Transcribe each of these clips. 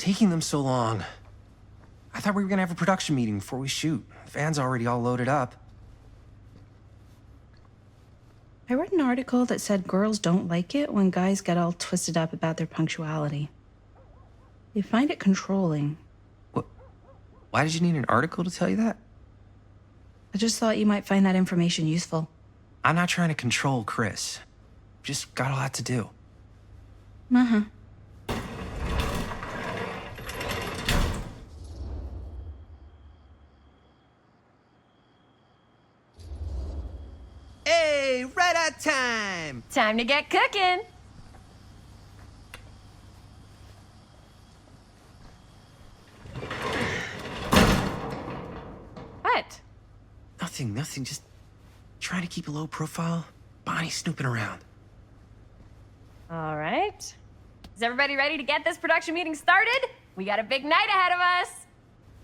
taking them so long? I thought we were gonna have a production meeting before we shoot. The van's already all loaded up. I read an article that said girls don't like it when guys get all twisted up about their punctuality. They find it controlling. What? Why did you need an article to tell you that? I just thought you might find that information useful. I'm not trying to control Chris. Just got a lot to do. Uh-huh. Hey, right on time! Time to get cooking. What? Nothing, just trying to keep a low profile. Bonnie snooping around. All right. Is everybody ready to get this production meeting started? We got a big night ahead of us.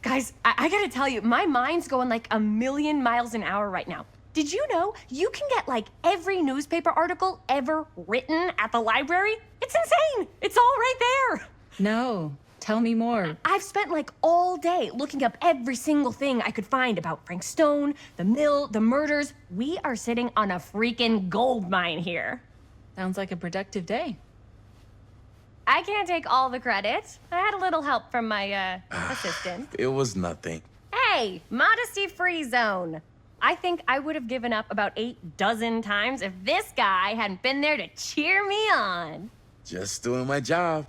Guys, I gotta tell you, my mind's going like a million miles an hour right now. Did you know you can get like every newspaper article ever written at the library? It's insane. It's all right there. No, tell me more. I've spent like all day looking up every single thing I could find about Frank Stone, the mill, the murders. We are sitting on a freaking gold mine here. Sounds like a productive day. I can't take all the credit. I had a little help from my assistant. It was nothing. Hey, modesty-free zone. I think I would have given up about 8 dozen times if this guy hadn't been there to cheer me on. Just doing my job.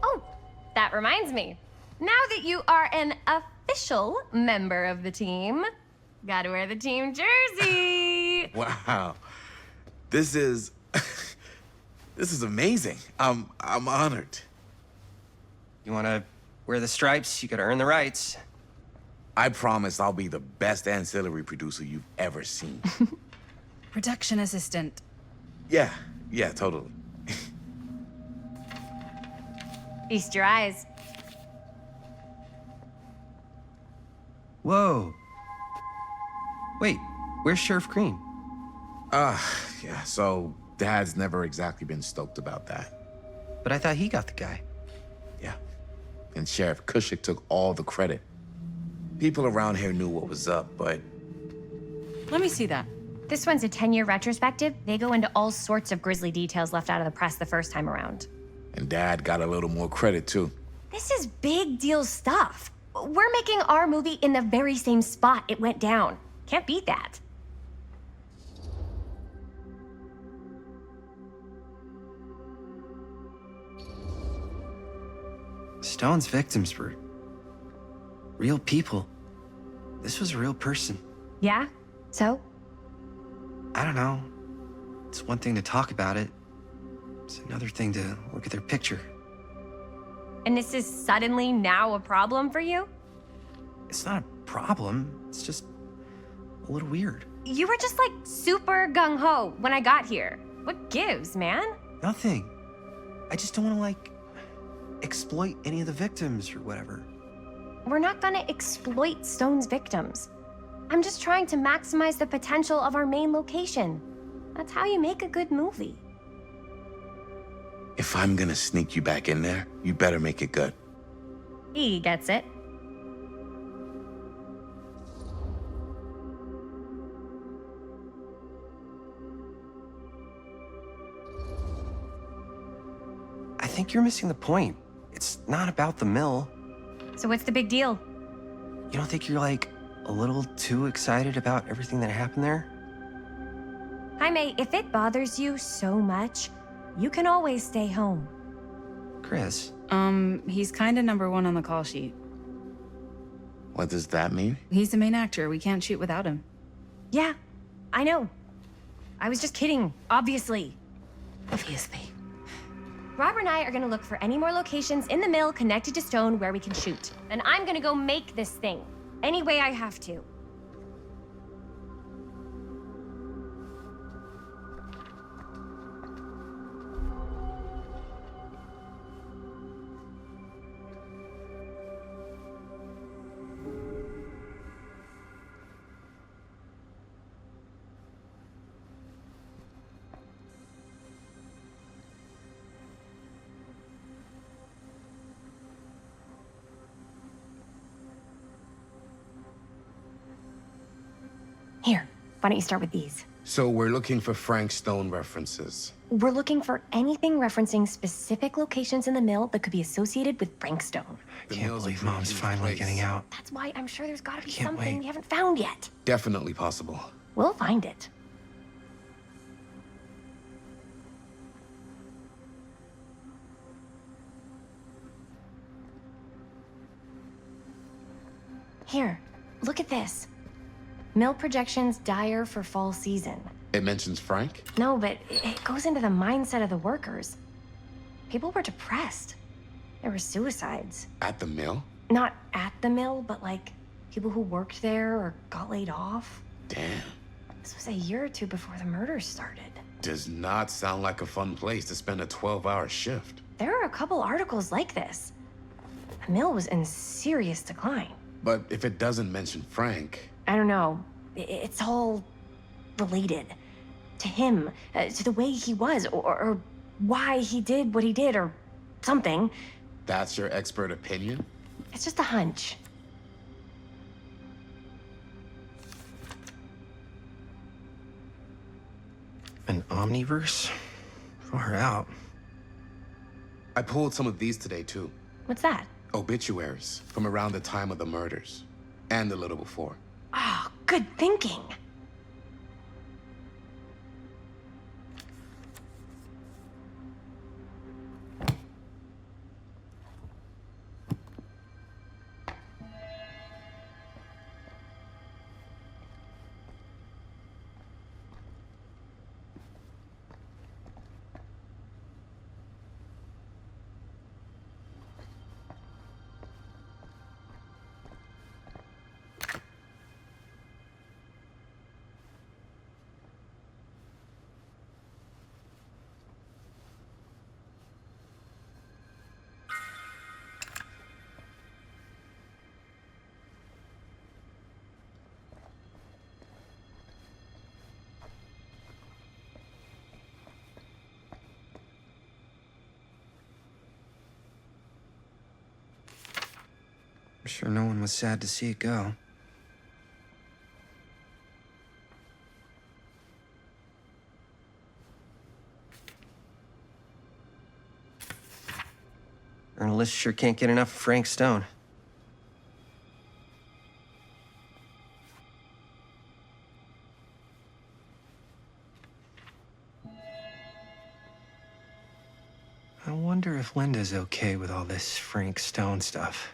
Oh, that reminds me. Now that you are an official member of the team, gotta wear the team jersey. Wow. This is amazing. I'm honored. You wanna wear the stripes? You gotta earn the rights. I promise I'll be the best ancillary producer you've ever seen. Production assistant. Yeah, totally. Feast your eyes. Whoa. Wait, where's Sheriff Green? Yeah, so Dad's never exactly been stoked about that. But I thought he got the guy. Yeah, and Sheriff Kushik took all the credit. People around here knew what was up, but... Let me see that. This one's a 10-year retrospective. They go into all sorts of grisly details left out of the press the first time around. And Dad got a little more credit, too. This is big deal stuff. We're making our movie in the very same spot it went down. Can't beat that. Stone's victims were real people. This was a real person. Yeah? So? I don't know. It's one thing to talk about it. It's another thing to look at their picture. And this is suddenly now a problem for you? It's not a problem. It's just a little weird. You were just like super gung-ho when I got here. What gives, man? Nothing. I just don't want to, like, exploit any of the victims or whatever. We're not gonna exploit Stone's victims. I'm just trying to maximize the potential of our main location. That's how you make a good movie. If I'm gonna sneak you back in there, you better make it good. He gets it. I think you're missing the point. It's not about the mill. So what's the big deal? You don't think you're, like, a little too excited about everything that happened there? Jaime, if it bothers you so much, you can always stay home. Chris. He's kinda #1 on the call sheet. What does that mean? He's the main actor. We can't shoot without him. Yeah, I know. I was just kidding, obviously. Obviously. Robert and I are gonna look for any more locations in the mill connected to Stone where we can shoot. And I'm gonna go make this thing, any way I have to. Why don't you start with these? So we're looking for Frank Stone references. We're looking for anything referencing specific locations in the mill that could be associated with Frank Stone. I can't believe Mom's finally getting out. That's why I'm sure there's gotta be can't something wait. we haven't found yet. Definitely possible. We'll find it. Here, look at this. Mill projections dire for fall season. It mentions Frank? No, but it goes into the mindset of the workers. People were depressed. There were suicides. At the mill? Not at the mill, but like people who worked there or got laid off. Damn. This was a year or two before the murders started. Does not sound like a fun place to spend a 12-hour shift. There are a couple articles like this. The mill was in serious decline. But if it doesn't mention Frank... I don't know. It's all related. To him, to the way he was, or why he did what he did, or something. That's your expert opinion? It's just a hunch. An omniverse? Far out. I pulled some of these today, too. What's that? Obituaries from around the time of the murders. And a little before. Oh, good thinking. I'm sure no one was sad to see it go. Journalists sure can't get enough of Frank Stone. I wonder if Linda's okay with all this Frank Stone stuff.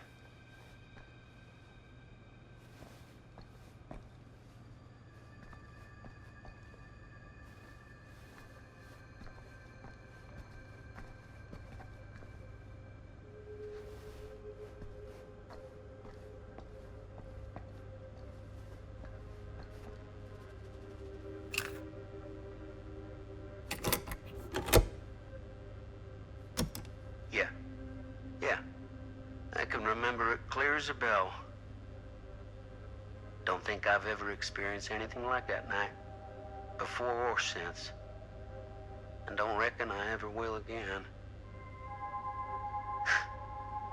Yeah. I can remember it clear as a bell. Don't think I've ever experienced anything like that night, before or since. And don't reckon I ever will again.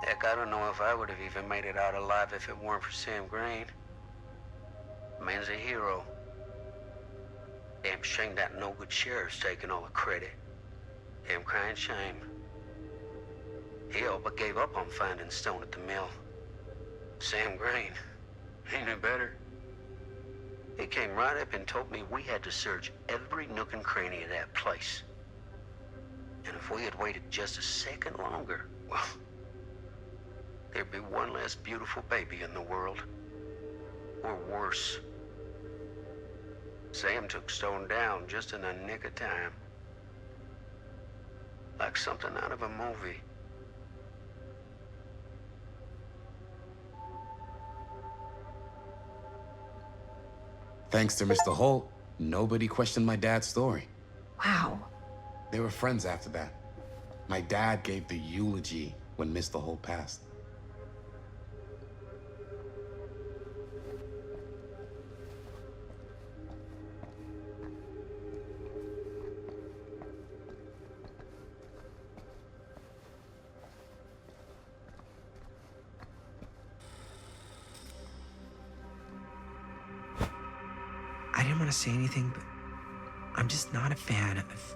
Heck, I don't know if I would have even made it out alive if it weren't for Sam Green. Man's a hero. Damn shame that no-good sheriff's taking all the credit. Damn crying shame. He all but gave up on finding Stone at the mill. Sam Green, he knew better. He came right up and told me we had to search every nook and cranny of that place. And if we had waited just a second longer, well, there'd be one less beautiful baby in the world. Or worse. Sam took Stone down just in the nick of time. Like something out of a movie. Thanks to Mr. Holt, nobody questioned my dad's story. Wow. They were friends after that. My dad gave the eulogy when Mr. Holt passed. I didn't want to say anything, but I'm just not a fan of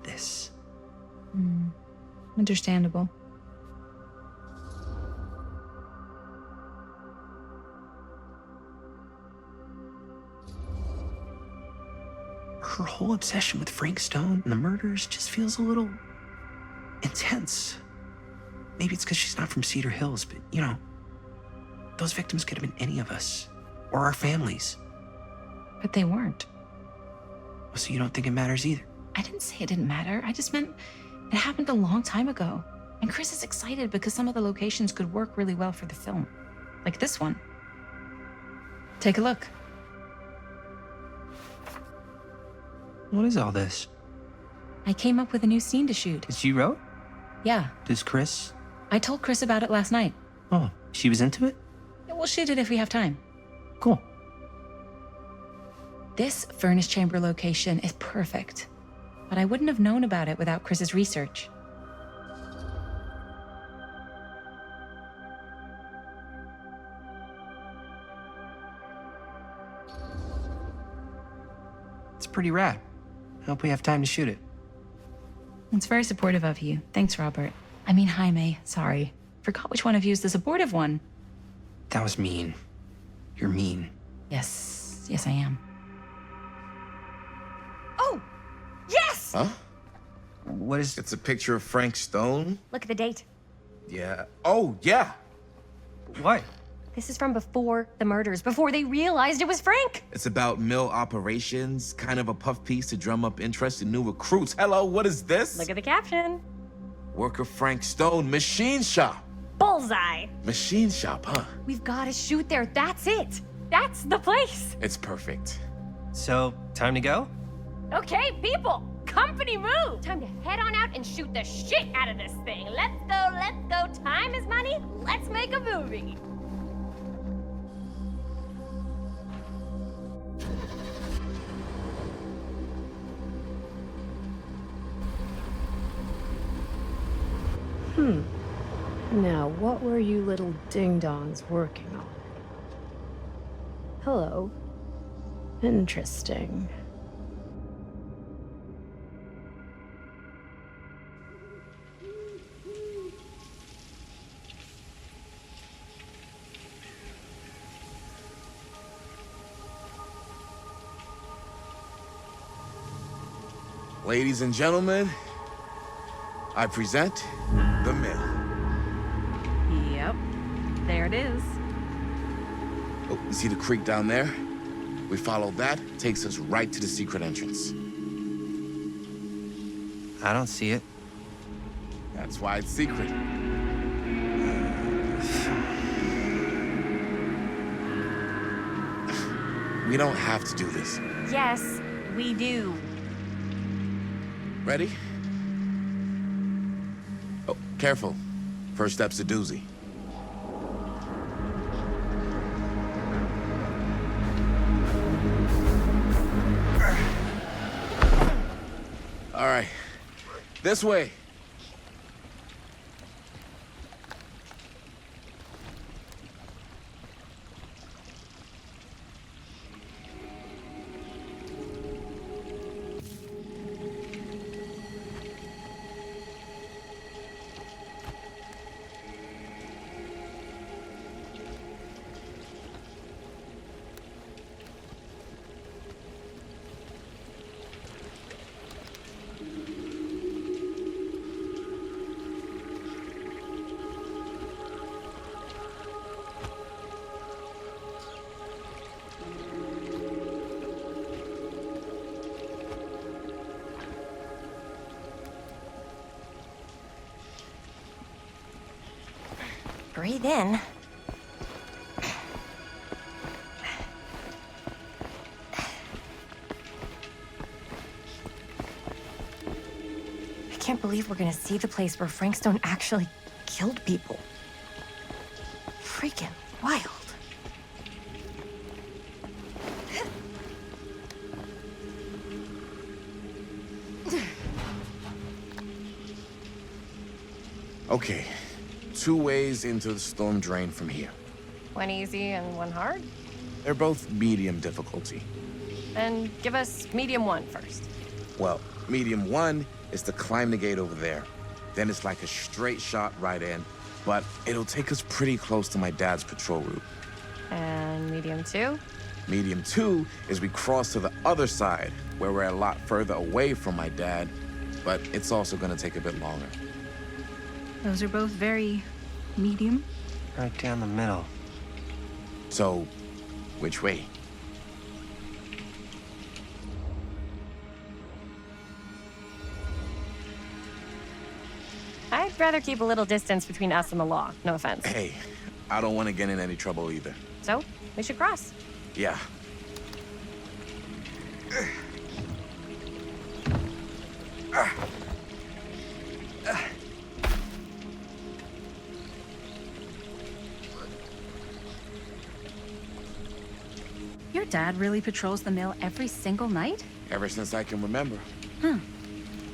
this. Understandable. Her whole obsession with Frank Stone and the murders just feels a little intense. Maybe it's because she's not from Cedar Hills, but you know, those victims could have been any of us or our families. But they weren't. So you don't think it matters either? I didn't say it didn't matter. I just meant it happened a long time ago. And Chris is excited because some of the locations could work really well for the film. Like this one. Take a look. What is all this? I came up with a new scene to shoot. That you wrote? Yeah, Does Chris? I told Chris about it last night. Oh, she was into it? Yeah, we'll shoot it if we have time. Cool. This furnace chamber location is perfect. But I wouldn't have known about it without Chris's research. It's pretty rad. I hope we have time to shoot it. It's very supportive of you. Thanks, Robert. I mean, Jaime, sorry. Forgot which one of you is the supportive one. That was mean. You're mean. Yes, I am. Oh! Yes! Huh? What is... It's a picture of Frank Stone? Look at the date. Yeah. Oh, yeah. What? This is from before the murders, before they realized it was Frank. It's about mill operations, kind of a puff piece to drum up interest in new recruits. Hello, what is this? Look at the caption. Worker Frank Stone, machine shop. Bullseye. Machine shop, huh? We've got to shoot there. That's it. That's the place. It's perfect. So, time to go? Okay, people. Company move. Time to head on out and shoot the shit out of this thing. Let's go, let's go. Time is money. Let's make a movie. Now, what were you little ding-dongs working on? Hello. Interesting. Ladies and gentlemen, I present The Mill. Yep, there it is. Oh, you see the creek down there? We follow that, takes us right to the secret entrance. I don't see it. That's why it's secret. We don't have to do this. Yes, we do. Ready? Oh, careful. First step's a doozy. All right. This way. Breathe in. I can't believe we're gonna see the place where Frank Stone actually killed people. Freaking wild. Okay. 2 ways into the storm drain from here. One easy and one hard? They're both medium difficulty. Then give us medium 1 first. Well, medium 1 is to climb the gate over there. Then it's like a straight shot right in, but it'll take us pretty close to my dad's patrol route. And medium 2? Medium 2 is we cross to the other side, where we're a lot further away from my dad, but it's also gonna take a bit longer. Those are both very medium. Right down the middle. So, which way? I'd rather keep a little distance between us and the law, no offense. Hey, I don't want to get in any trouble either. So, we should cross. Yeah. Your dad really patrols the mill every single night? Ever since I can remember. Huh.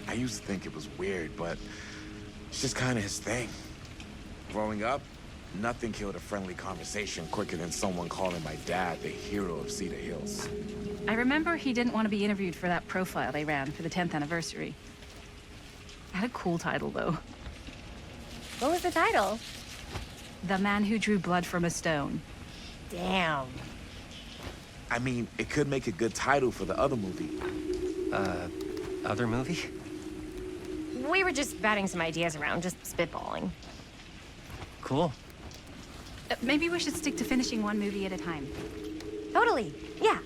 I used to think it was weird, but it's just kind of his thing. Growing up, nothing killed a friendly conversation quicker than someone calling my dad the hero of Cedar Hills. I remember he didn't want to be interviewed for that profile they ran for the 10th anniversary. Had a cool title, though. What was the title? The Man Who Drew Blood from a Stone. Damn. I mean, it could make a good title for the other movie. Other movie? We were just batting some ideas around, just spitballing. Cool. Maybe we should stick to finishing one movie at a time. Totally. Yeah.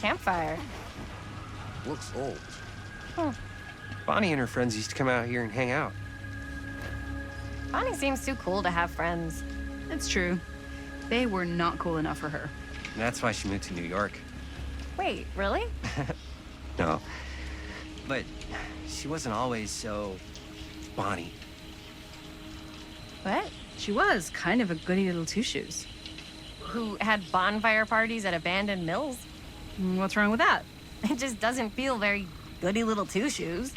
Campfire. Looks old. Bonnie and her friends used to come out here and hang out. Bonnie seems too cool to have friends. It's true. They were not cool enough for her. And that's why she moved to New York. Wait, really? No. But she wasn't always so... Bonnie. What? She was kind of a goody little two-shoes. Who had bonfire parties at abandoned mills? What's wrong with that? It just doesn't feel very goody little two-shoes.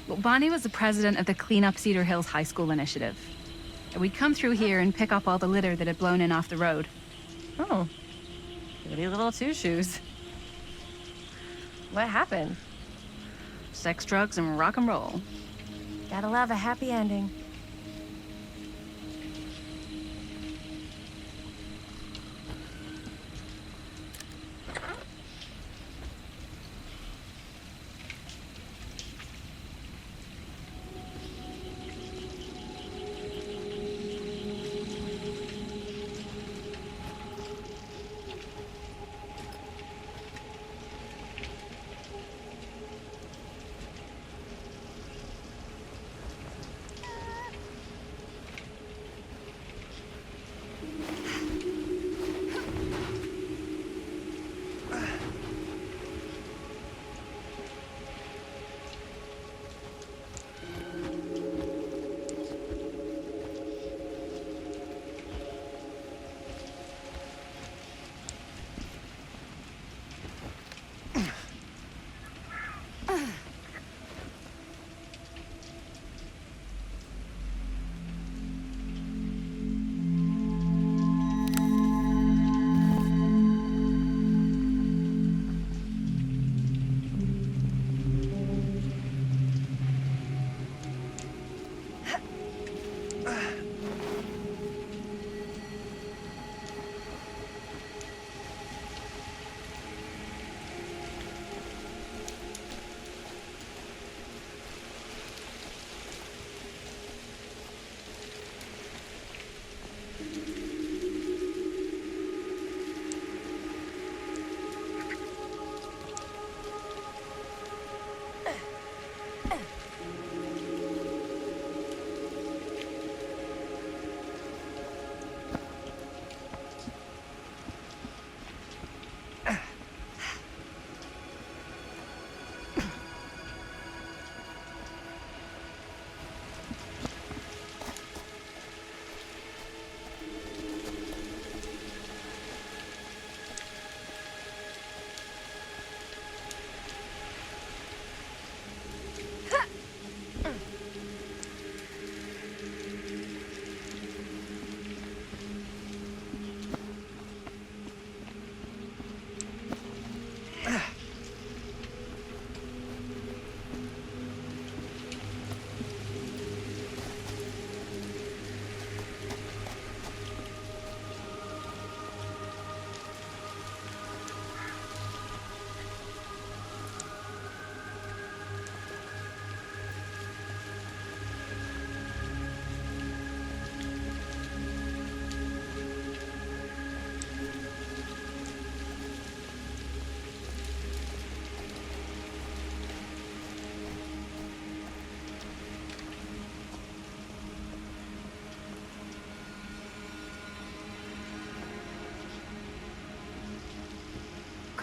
Well, Bonnie was the president of the Clean Up Cedar Hills High School initiative. We'd come through here and pick up all the litter that had blown in off the road. Oh. Goody little two-shoes. What happened? Sex, drugs, and rock and roll. Gotta love a happy ending.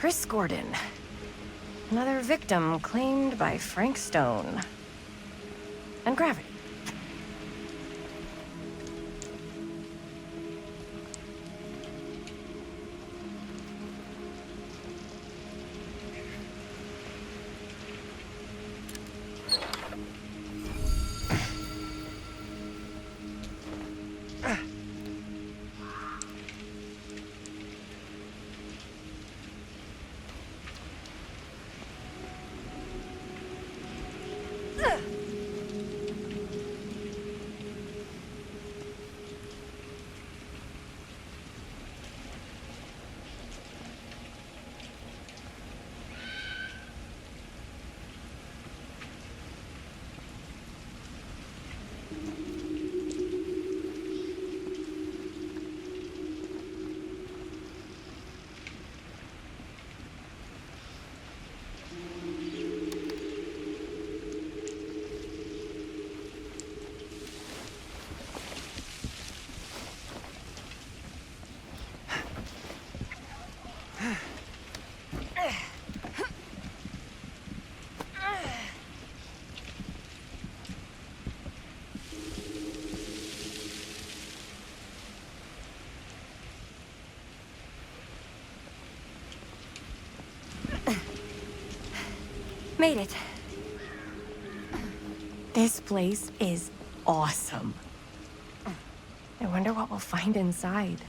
Chris Gordon. Another victim claimed by Frank Stone. And gravity. Made it. This place is awesome. I wonder what we'll find inside.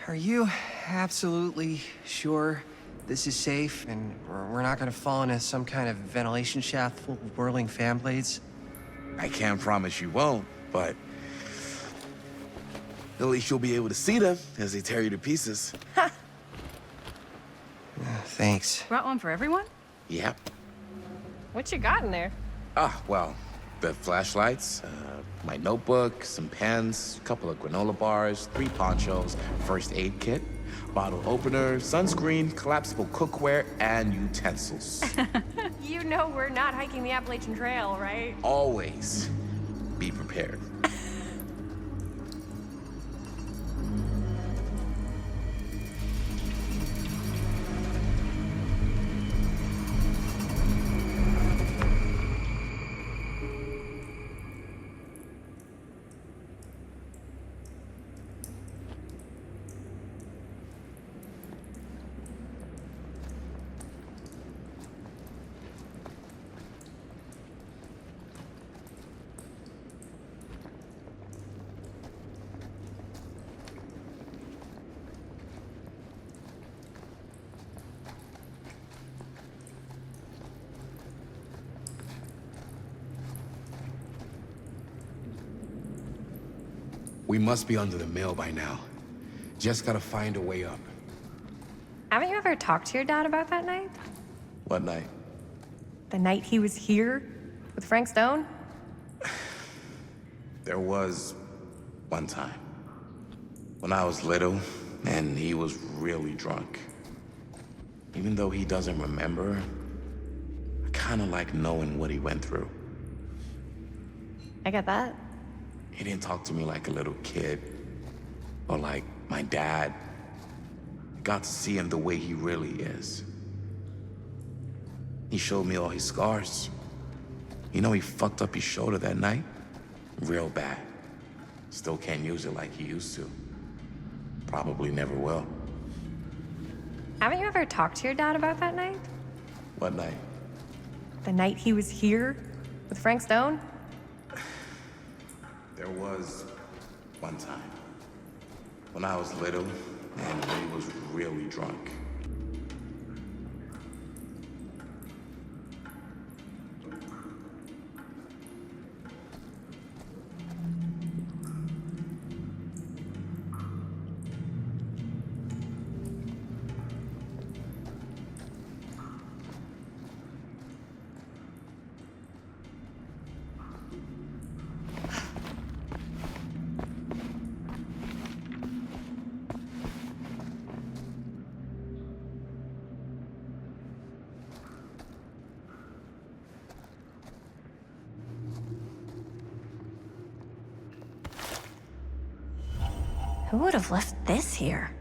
Are you absolutely sure this is safe and we're not gonna fall into some kind of ventilation shaft full of whirling fan blades? I can't promise you won't, but at least you'll be able to see them as they tear you to pieces. Thanks. Brought one for everyone? Yep. What you got in there? Well, the flashlights, my notebook, some pens, a couple of granola bars, 3 ponchos, first aid kit, bottle opener, sunscreen, collapsible cookware, and utensils. You know we're not hiking the Appalachian Trail, right? Always be prepared. We must be under the mill by now. Just gotta find a way up. Haven't you ever talked to your dad about that night? What night? The night he was here with Frank Stone? There was one time when I was little and he was really drunk. Even though he doesn't remember, I kinda like knowing what he went through. I get that. He didn't talk to me like a little kid or like my dad. I got to see him the way he really is. He showed me all his scars. You know, he fucked up his shoulder that night? Real bad. Still can't use it like he used to. Probably never will. Haven't you ever talked to your dad about that night? What night? The night he was here with Frank Stone? There was one time when I was little and he was really drunk. Who would have left this here?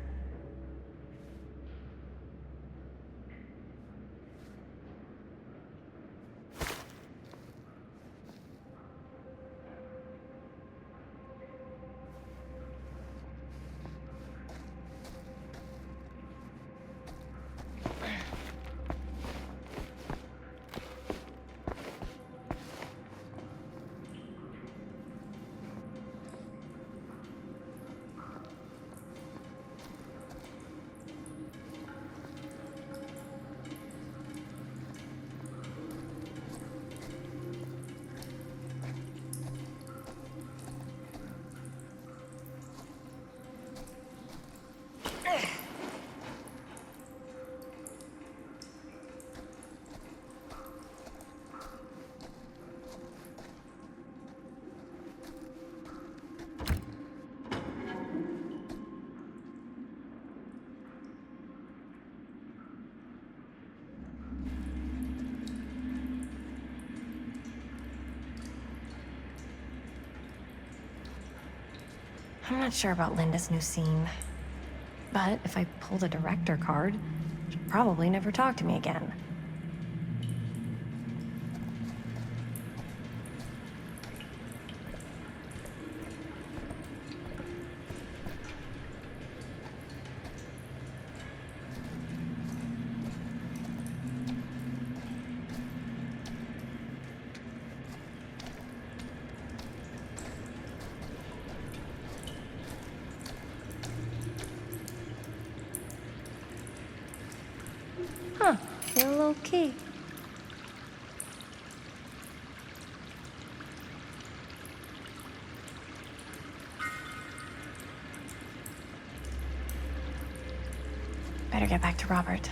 I'm not sure about Linda's new scene. But if I pull the director card, she'll probably never talk to me again. Huh, you're a low key. Better get back to Robert.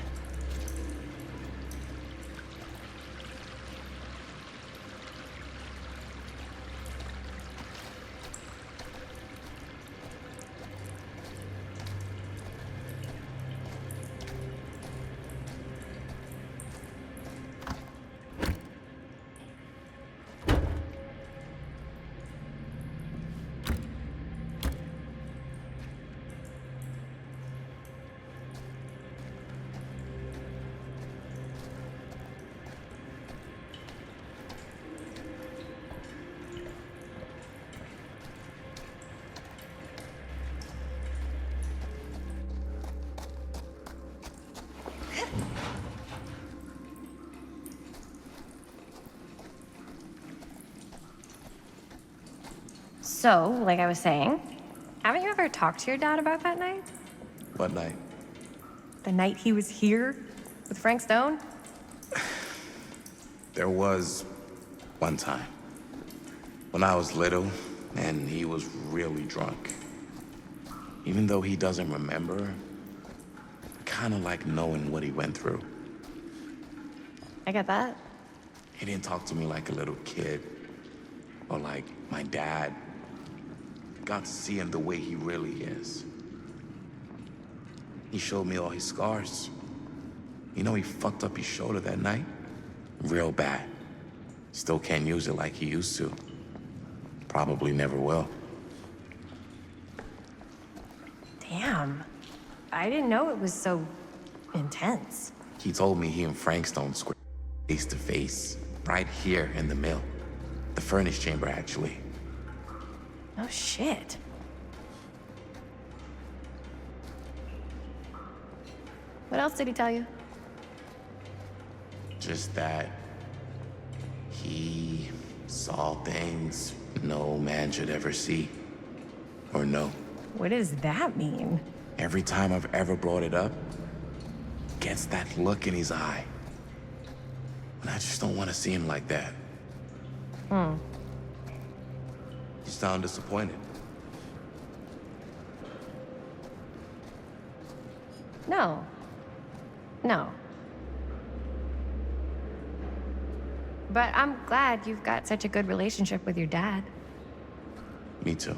So, like I was saying, haven't you ever talked to your dad about that night? What night? The night he was here with Frank Stone? There was one time when I was little and he was really drunk. Even though he doesn't remember, I kind of like knowing what he went through. I get that. He didn't talk to me like a little kid or like my dad. Got to see him the way he really is. He showed me all his scars. You know, he fucked up his shoulder that night? Real bad. Still can't use it like he used to. Probably never will. Damn. I didn't know it was so intense. He told me he and Frank Stone squared face to face, right here in the mill. The furnace chamber, actually. Oh, shit. What else did he tell you? Just that he saw things no man should ever see or know. What does that mean? Every time I've ever brought it up, gets that look in his eye. And I just don't want to see him like that. Hmm. You sound disappointed. No. No. But I'm glad you've got such a good relationship with your dad. Me too.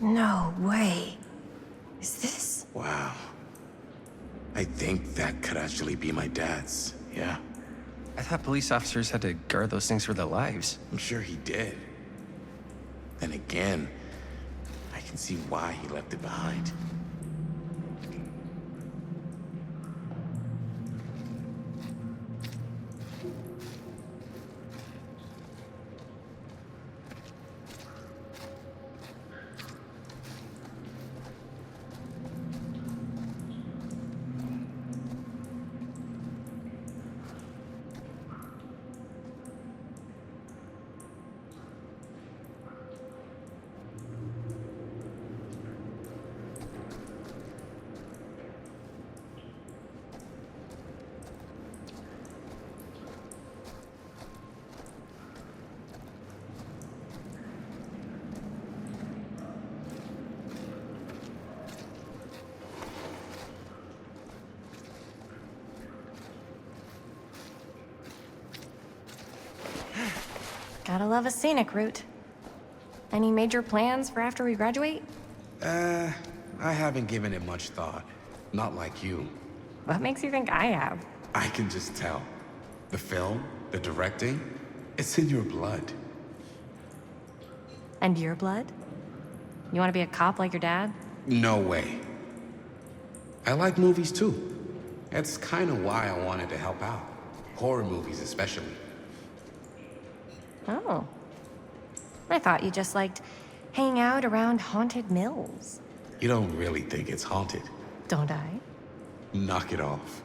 No way. Is this? Wow. I think that could actually be my dad's, yeah? I thought police officers had to guard those things for their lives. I'm sure he did. Then again, I can see why he left it behind. Gotta love a scenic route. Any major plans for after we graduate? I haven't given it much thought. Not like you. What makes you think I have? I can just tell. The film, the directing, it's in your blood. And your blood? You want to be a cop like your dad? No way. I like movies too. That's kind of why I wanted to help out. Horror movies especially. Oh. I thought you just liked hanging out around haunted mills. You don't really think it's haunted. Don't I? Knock it off.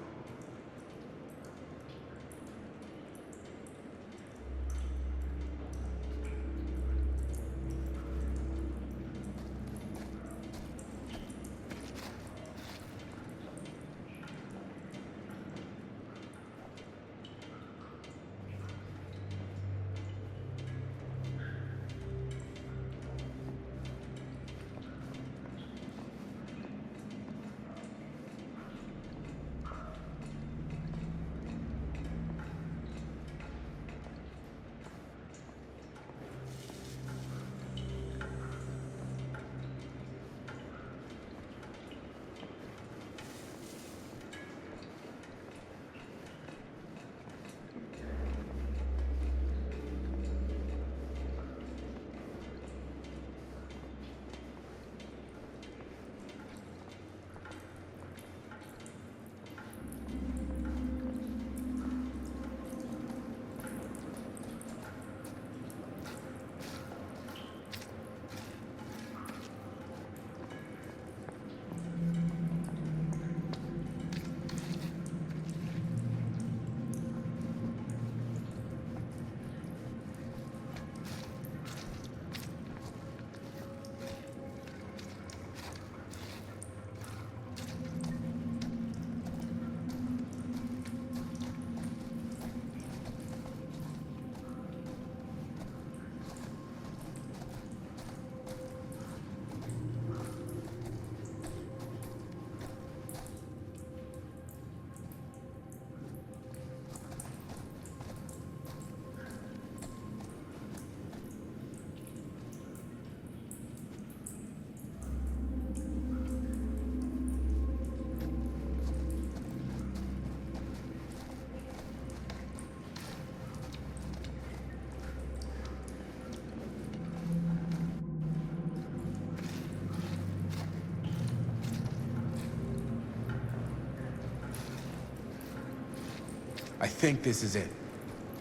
I think this is it.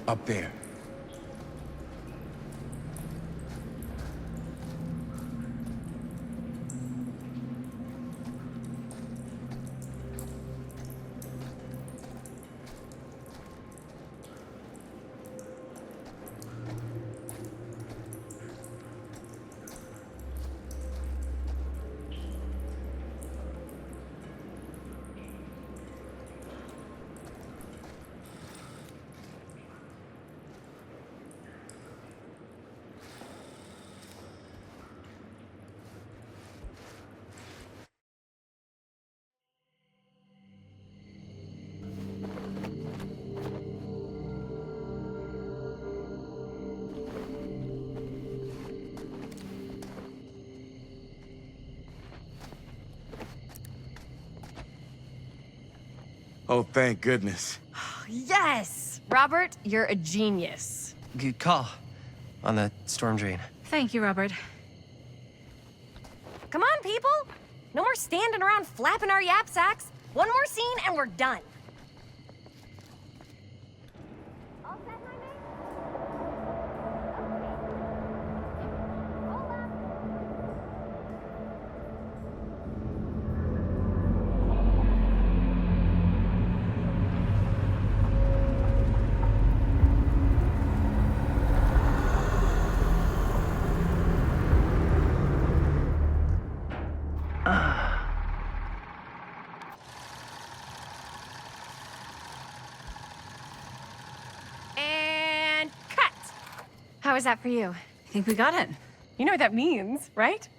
Up there. Oh, thank goodness. Yes! Robert, you're a genius. Good call on the storm drain. Thank you, Robert. Come on, people! No more standing around flapping our yap sacks. One more scene and we're done. All set, my man? Okay. Roll up. And cut! How was that for you? I think we got it. You know what that means, right?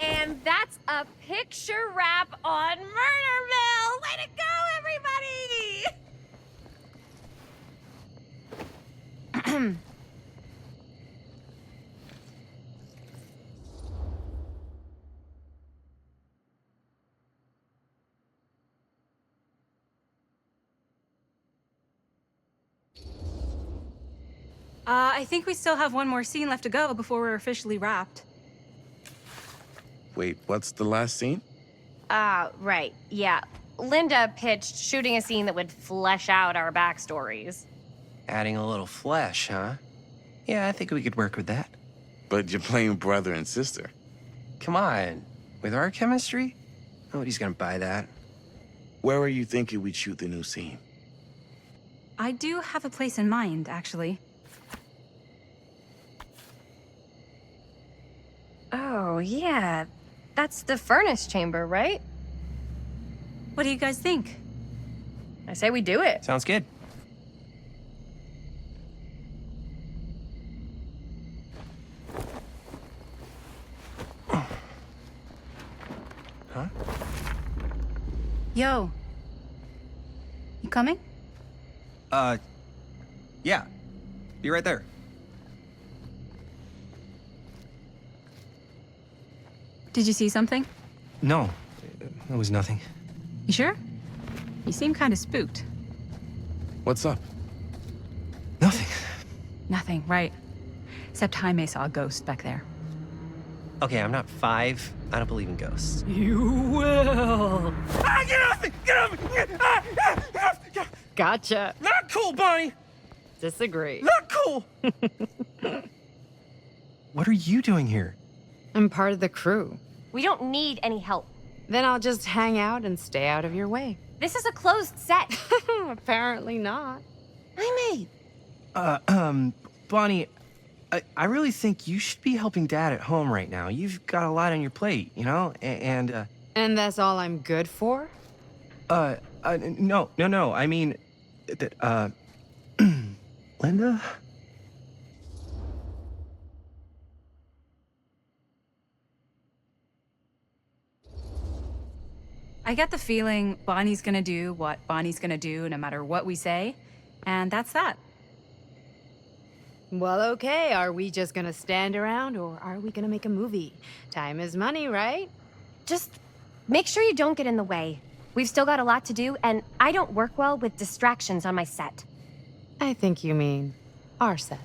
And that's a picture wrap on Murderville! Way to go, everybody! I think we still have one more scene left to go before we're officially wrapped. Wait, what's the last scene? Right, yeah. Linda pitched shooting a scene that would flesh out our backstories. Adding a little flesh, huh? Yeah, I think we could work with that. But you're playing brother and sister. Come on. With our chemistry? Nobody's gonna buy that. Where are you thinking we'd shoot the new scene? I do have a place in mind, actually. Oh, yeah. That's the furnace chamber, right? What do you guys think? I say we do it. Sounds good. Huh? Yo. You coming? Yeah. Be right there. Did you see something? No, it was nothing. You sure? You seem kind of spooked. What's up? Nothing. Nothing, right. Except Jaime saw a ghost back there. Okay, I'm not 5. I don't believe in ghosts. You will. Ah, get off me! Get off me! Gotcha. Not cool, Bonnie! Disagree. Not cool! What are you doing here? I'm part of the crew. We don't need any help. Then I'll just hang out and stay out of your way. This is a closed set. Apparently not. Jaime! Bonnie, I really think you should be helping Dad at home right now. You've got a lot on your plate, you know? And that's all I'm good for? no. I mean, that, Linda? I get the feeling Bonnie's gonna do what Bonnie's gonna do no matter what we say, and that's that. Well, okay. Are we just gonna stand around or are we gonna make a movie? Time is money, right? Just make sure you don't get in the way. We've still got a lot to do, and I don't work well with distractions on my set. I think you mean our set.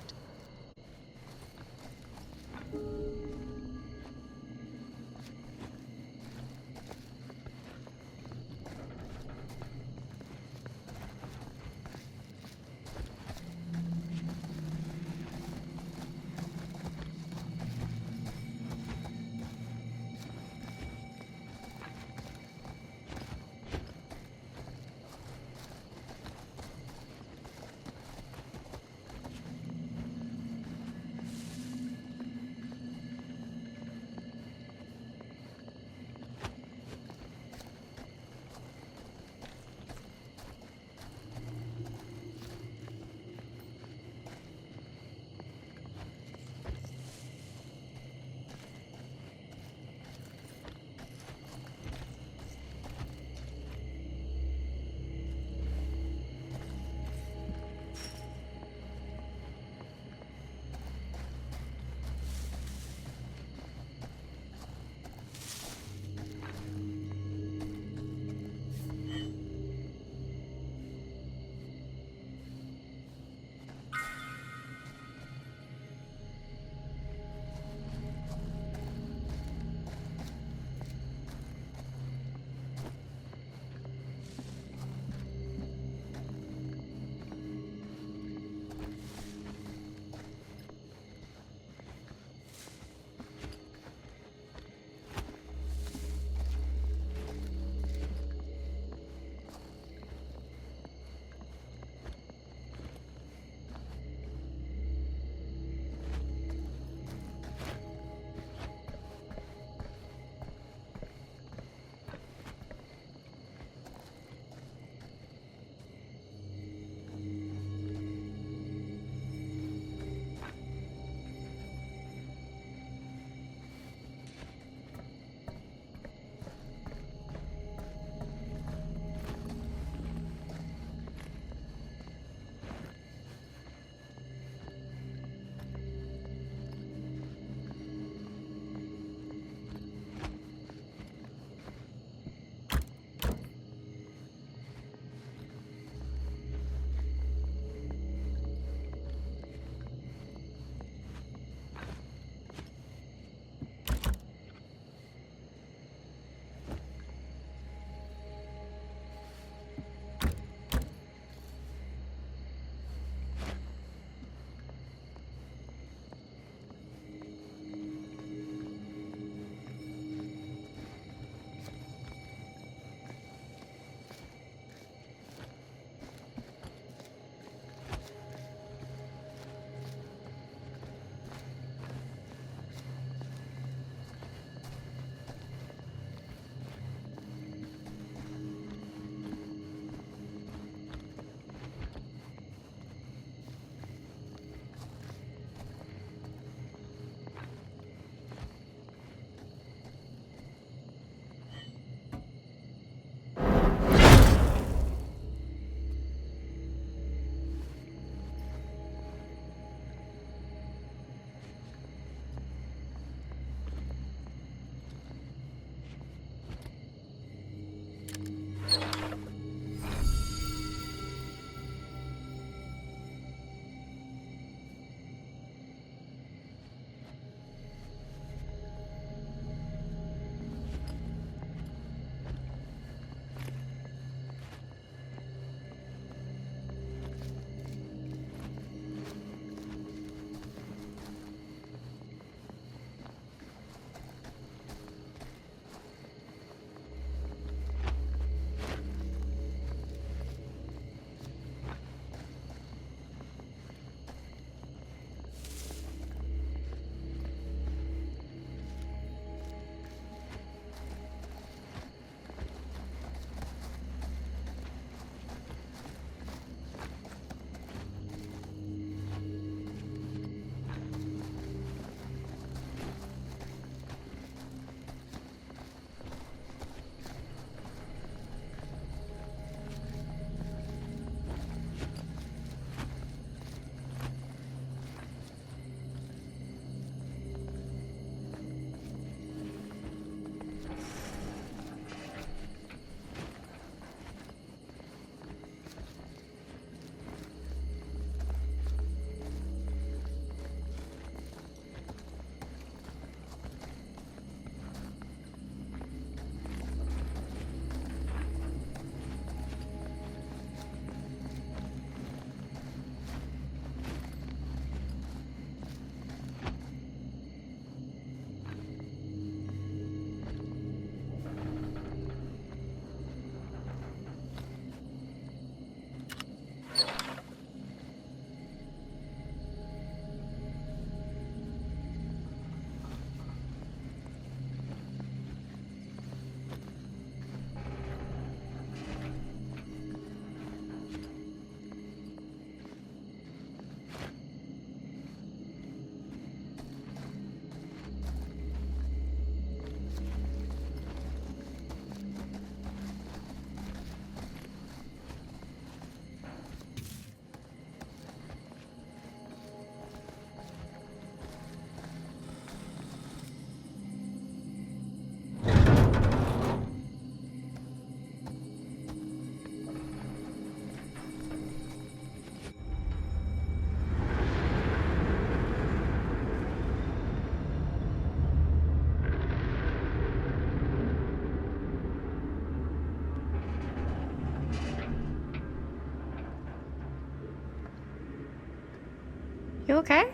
You okay?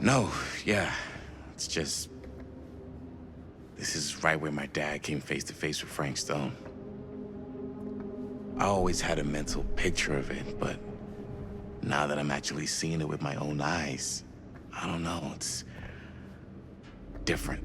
No, yeah. It's just... This is right where my dad came face to face with Frank Stone. I always had a mental picture of it, but now that I'm actually seeing it with my own eyes, I don't know, it's different.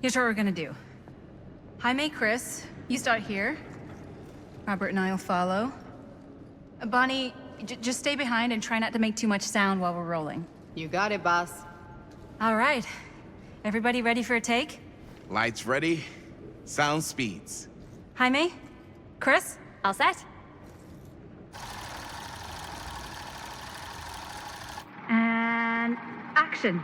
Here's what we're gonna do. Jaime, Chris, you start here. Robert and I'll follow. Bonnie, just stay behind and try not to make too much sound while we're rolling. You got it, boss. All right. Everybody ready for a take? Lights ready, sound speeds. Jaime? Chris? All set? And action.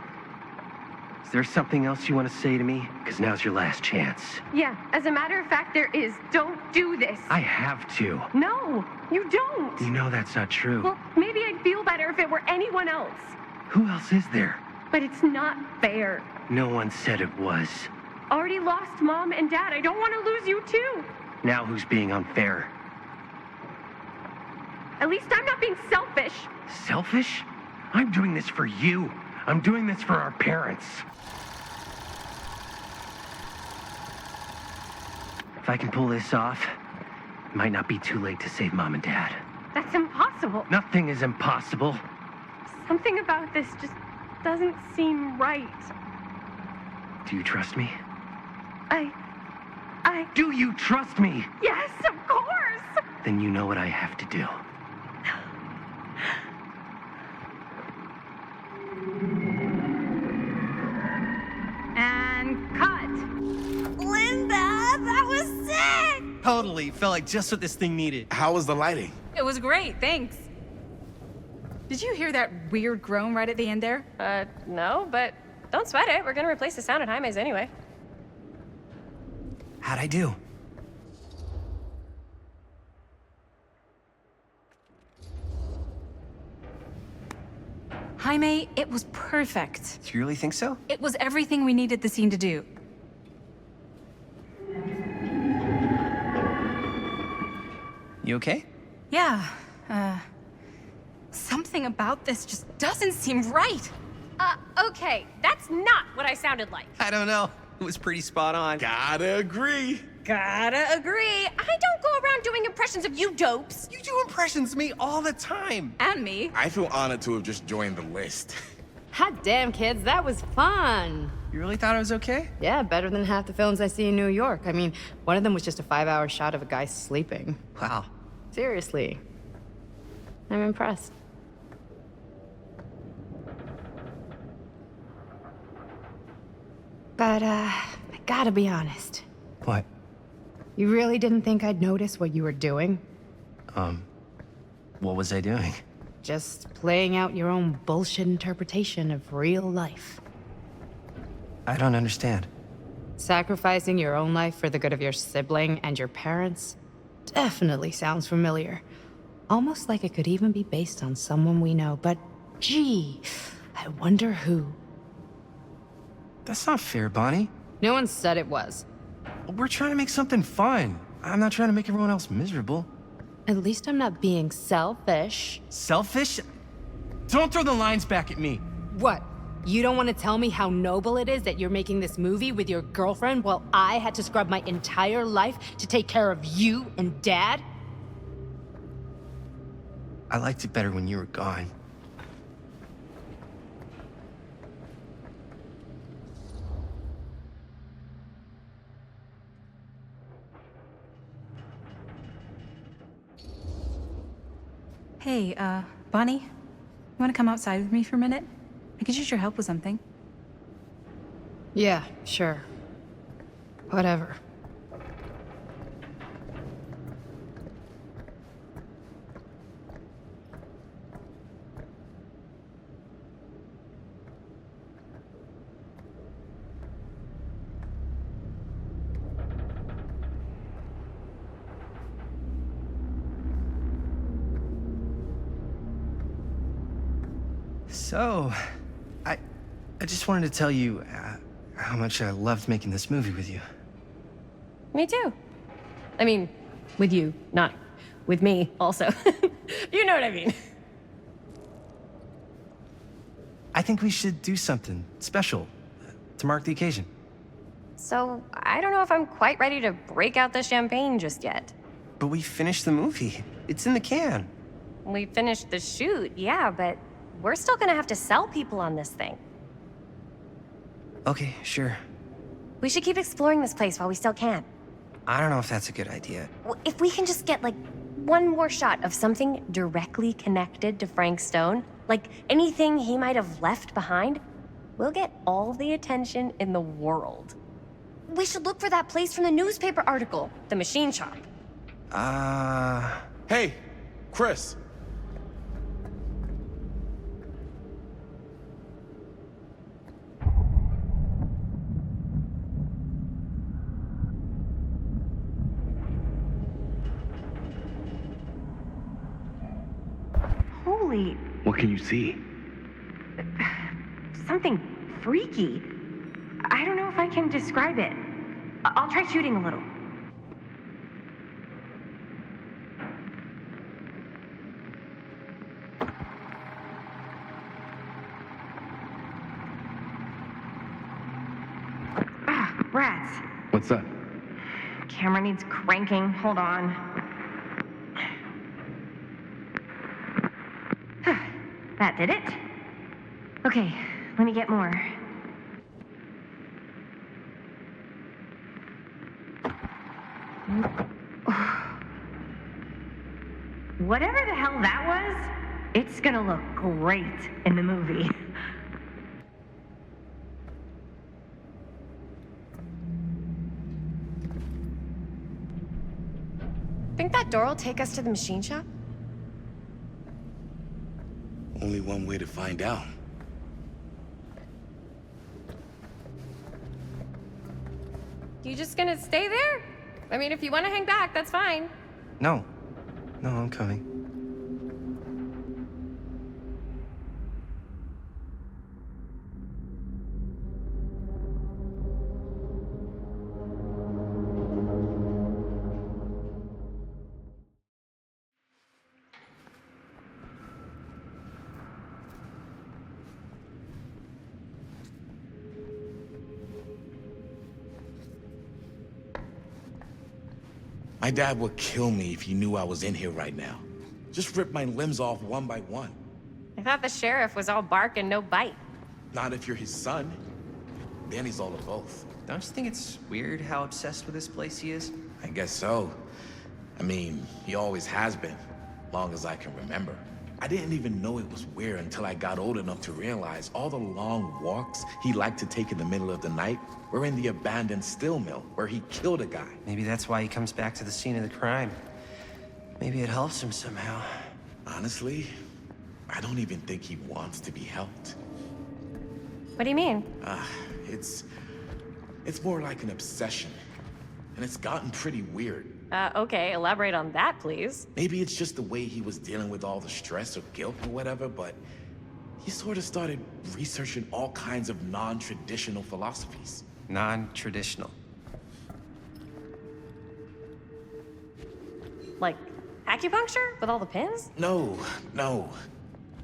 Is there something else you want to say to me? Because now's your last chance. Yeah, as a matter of fact, there is. Don't do this. I have to. No, you don't. You know that's not true. Well, maybe I'd feel better if it were anyone else. Who else is there? But it's not fair. No one said it was. Already lost Mom and Dad. I don't want to lose you too. Now who's being unfair? At least I'm not being selfish. Selfish? I'm doing this for you. I'm doing this for our parents. If I can pull this off, it might not be too late to save Mom and Dad. That's impossible. Nothing is impossible. Something about this just doesn't seem right. Do you trust me? I... Do you trust me? Yes, of course! Then you know what I have to do. And cut. Linda, that was sick! Totally. Felt like just what this thing needed. How was the lighting? It was great, thanks. Did you hear that weird groan right at the end there? No, but don't sweat it. We're gonna replace the sound at Jaime's anyway. How'd I do? Jaime, it was perfect. Do you really think so? It was everything we needed the scene to do. You okay? Yeah, something about this just doesn't seem right. Okay, that's not what I sounded like. I don't know. It was pretty spot on. Gotta agree. Gotta agree. I don't go around doing impressions of you dopes. You do impressions of me all the time. And me. I feel honored to have just joined the list. Hot damn, kids, that was fun. You really thought it was okay? Yeah, better than half the films I see in New York. I mean, one of them was just a 5-hour shot of a guy sleeping. Wow. Seriously. I'm impressed. But, I gotta be honest. What? You really didn't think I'd notice what you were doing? What was I doing? Just playing out your own bullshit interpretation of real life. I don't understand. Sacrificing your own life for the good of your sibling and your parents definitely sounds familiar. Almost like it could even be based on someone we know, but gee, I wonder who. That's not fair, Bonnie. No one said it was. We're trying to make something fun. I'm not trying to make everyone else miserable. At least I'm not being selfish. Selfish? Don't throw the lines back at me. What? You don't want to tell me how noble it is that you're making this movie with your girlfriend while I had to scrub my entire life to take care of you and Dad? I liked it better when you were gone. Hey, Bonnie, you want to come outside with me for a minute? I could use your help with something. Yeah, sure. Whatever. So, I just wanted to tell you how much I loved making this movie with you. Me too. I mean, with you, not with me also. You know what I mean. I think we should do something special to mark the occasion. So, I don't know if I'm quite ready to break out the champagne just yet. But we finished the movie. It's in the can. We finished the shoot, yeah, but we're still gonna have to sell people on this thing. Okay, sure. We should keep exploring this place while we still can. I don't know if that's a good idea. If we can just get, like, one more shot of something directly connected to Frank Stone, like anything he might have left behind, we'll get all the attention in the world. We should look for that place from the newspaper article, the machine shop. Hey, Chris. Holy, What can you see? something freaky. I don't know if I can describe it. I'll try shooting a little. Ah, rats. What's up? Camera needs cranking. Hold on. That did it? Okay, let me get more. Whatever the hell that was, it's gonna look great in the movie. Think that door will take us to the machine shop? Only one way to find out. You just gonna stay there? I mean, if you want to hang back, that's fine. No. No, I'm coming. My dad would kill me if he knew I was in here right now. Just rip my limbs off one by one. I thought the sheriff was all bark and no bite. Not if you're his son. Then he's all of both. Don't you think it's weird how obsessed with this place he is? I guess so. I mean, he always has been, long as I can remember. I didn't even know it was weird until I got old enough to realize all the long walks he liked to take in the middle of the night were in the abandoned steel mill where he killed a guy. Maybe that's why he comes back to the scene of the crime. Maybe it helps him somehow. Honestly, I don't even think he wants to be helped. What do you mean? It's more like an obsession. And it's gotten pretty weird. Okay, elaborate on that, please. Maybe it's just the way he was dealing with all the stress or guilt or whatever, but he sort of started researching all kinds of non-traditional philosophies. Non-traditional. Like acupuncture with all the pins? No.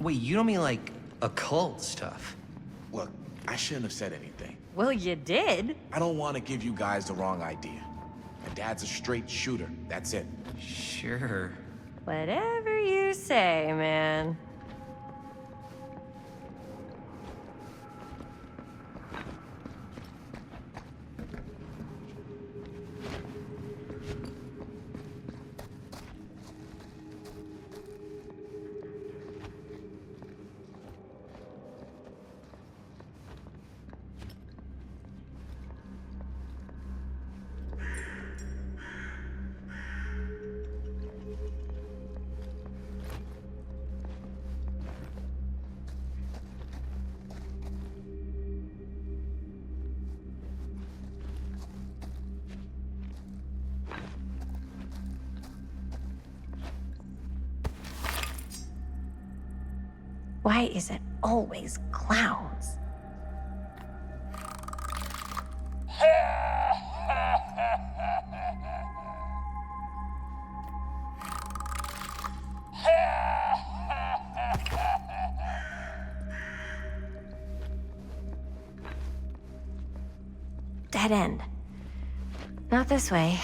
Wait, you don't mean like occult stuff? Look, I shouldn't have said anything. Well, you did. I don't want to give you guys the wrong idea. My dad's a straight shooter, that's it. Sure. Whatever you say, man. Why is it always clowns? Dead end. Not this way.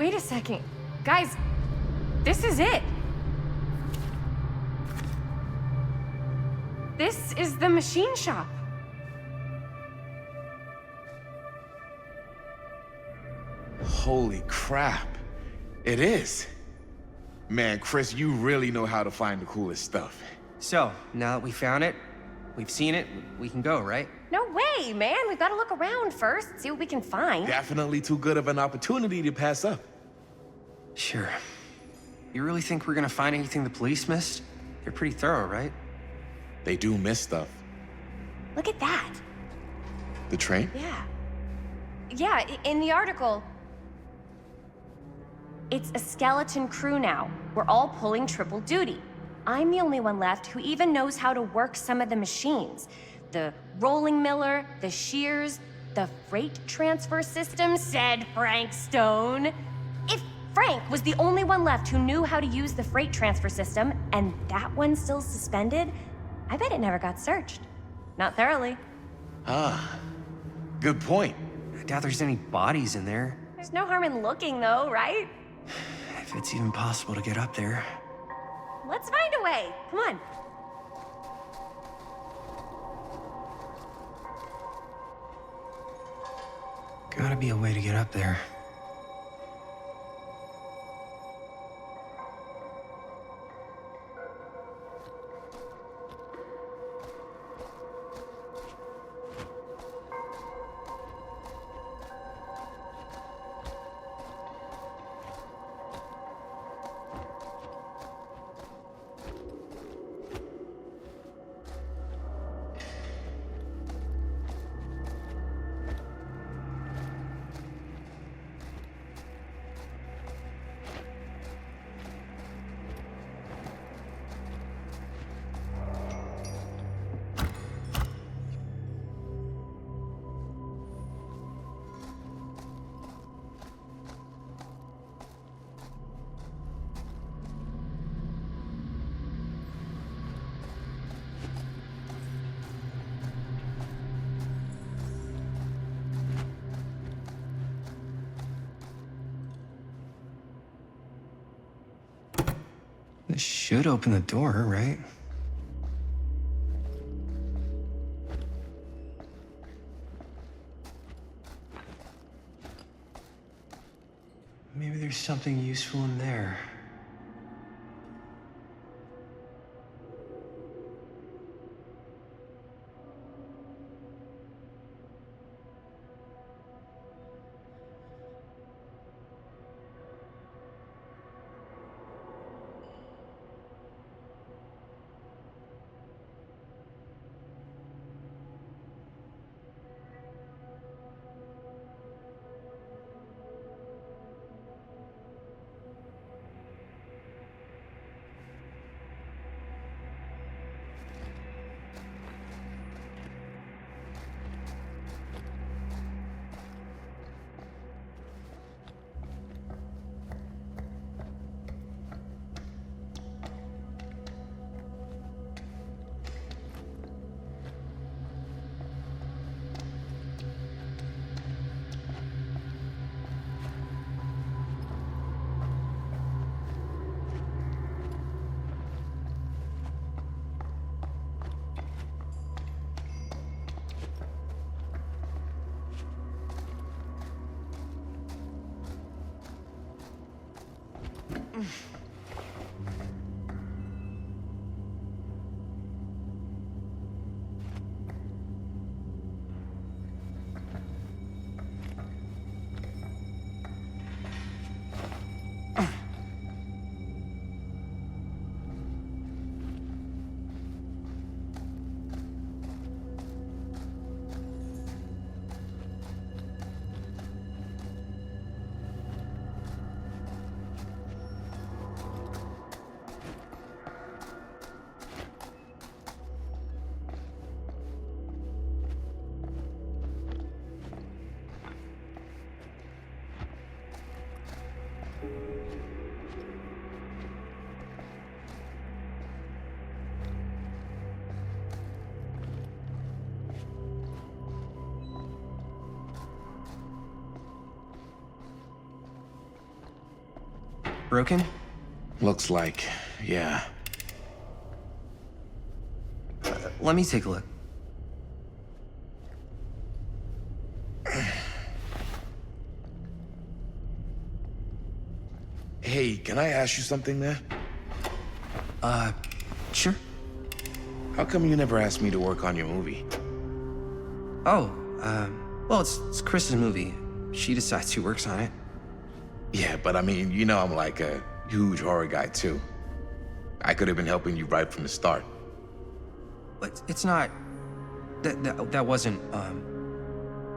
Wait a second. Guys, this is it. This is the machine shop. Holy crap. It is. Man, Chris, you really know how to find the coolest stuff. So, now that we found it, we've seen it, we can go, right? No way, man. We've got to look around first, see what we can find. Definitely too good of an opportunity to pass up. Sure. You really think we're gonna find anything the police missed? They're pretty thorough, right? They do miss stuff. Look at that. The train? Yeah. Yeah, in the article, it's a skeleton crew now. We're all pulling triple duty. I'm the only one left who even knows how to work some of the machines. The rolling miller, the shears, the freight transfer system, said Frank Stone. If Frank was the only one left who knew how to use the freight transfer system, and that one's still suspended, I bet it never got searched. Not thoroughly. Ah, good point. I doubt there's any bodies in there. There's no harm in looking, though, right? If it's even possible to get up there. Let's find a way. Come on. Gotta be a way to get up there. This should open the door, right? Maybe there's something useful in there. Broken? Looks like, yeah. Let me take a look. Hey, can I ask you something, man? Sure. How come you never asked me to work on your movie? Oh, well, it's Chris's movie. She decides who works on it. Yeah, but I mean, you know I'm like a huge horror guy, too. I could have been helping you right from the start. But it's not... That wasn't,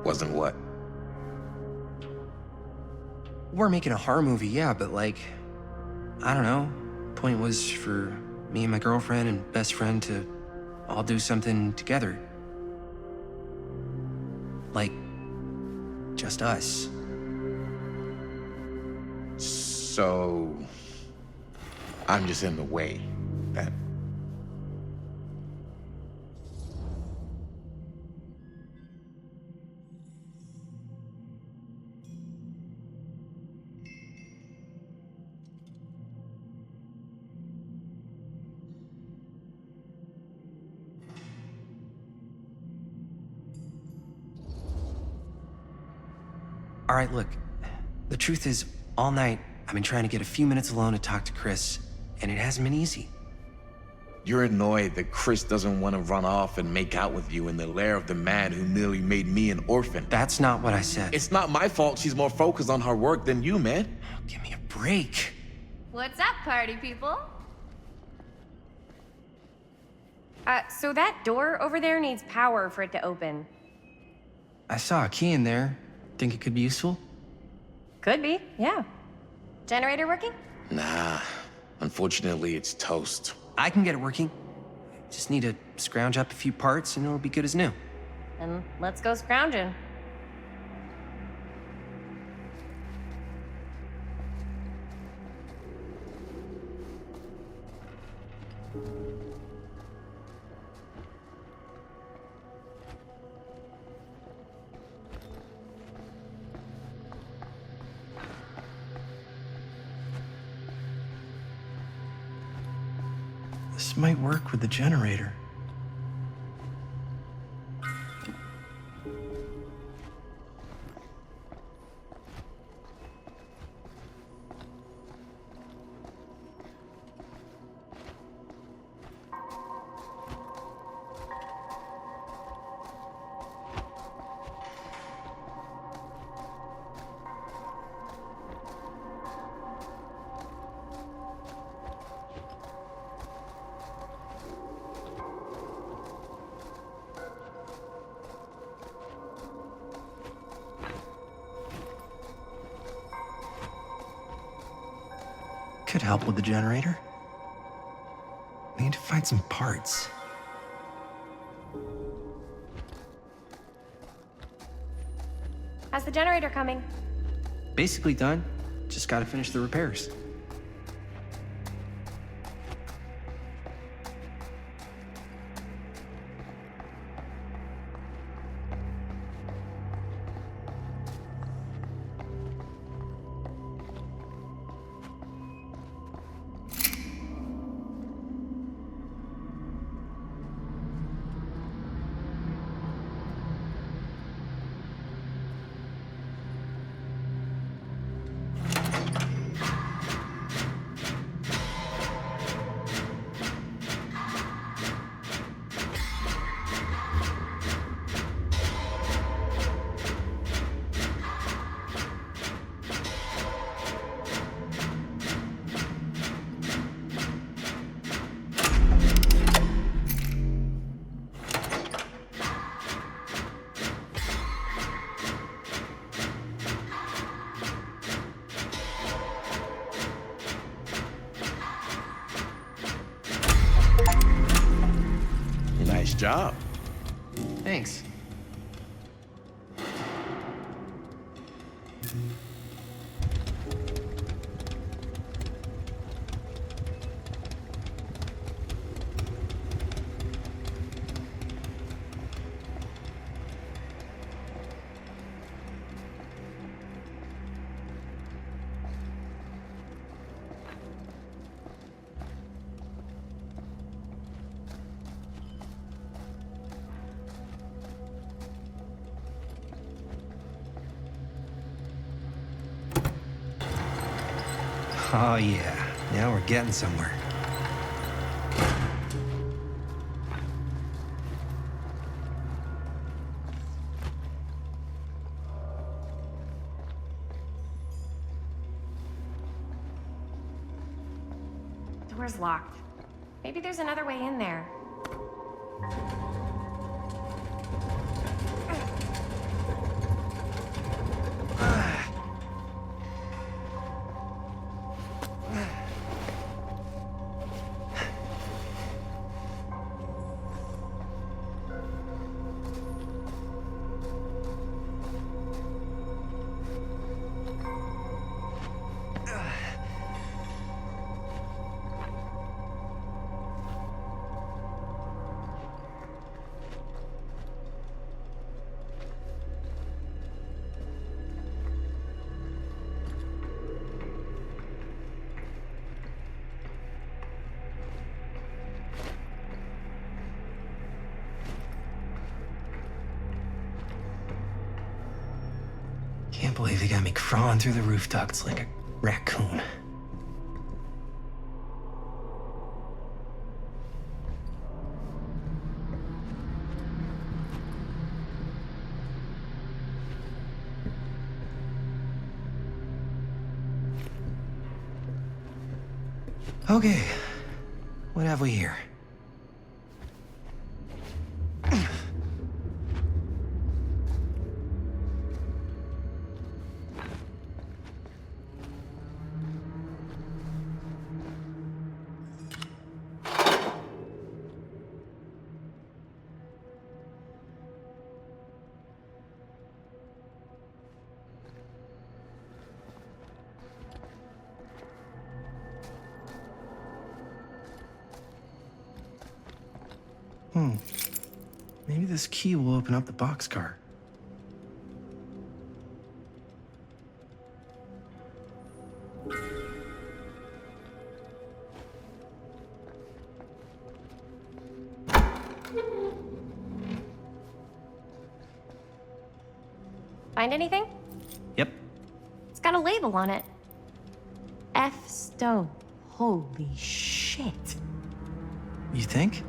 Wasn't what? We're making a horror movie, yeah, but like... I don't know. Point was for me and my girlfriend and best friend to all do something together. Like... just us. So... I'm just in the way, then. All right, look. The truth is, all night, I've been trying to get a few minutes alone to talk to Chris, and it hasn't been easy. You're annoyed that Chris doesn't want to run off and make out with you in the lair of the man who nearly made me an orphan. That's not what I said. It's not my fault she's more focused on her work than you, man. Oh, give me a break. What's up, party people? So that door over there needs power for it to open. I saw a key in there. Think it could be useful? Could be, yeah. Generator working? Nah, unfortunately it's toast. I can get it working. Just need to scrounge up a few parts and it'll be good as new. Then let's go scrounging. This might work with the generator. Could help with the generator. We need to find some parts. How's the generator coming? Basically done. Just gotta finish the repairs. Nice job. Thanks. Oh yeah, now we're getting somewhere. Door's locked. Maybe there's another way in there. Can't believe they got me crawling through the roof ducts like a raccoon. Okay, what have we here? Maybe this key will open up the boxcar. Find anything? Yep. It's got a label on it. F. Stone. Holy shit. You think?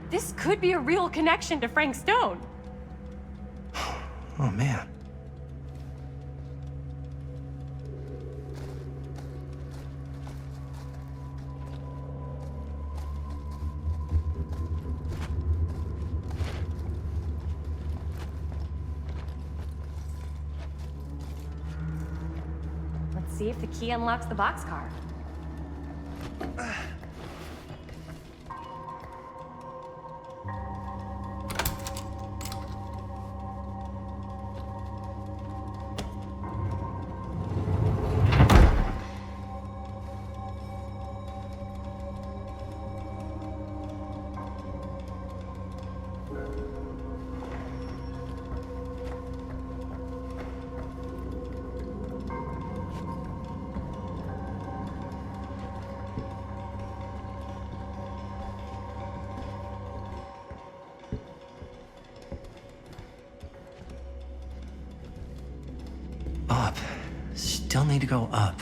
This could be a real connection to Frank Stone. Oh, man. Let's see if the key unlocks the boxcar. Up. Still need to go up.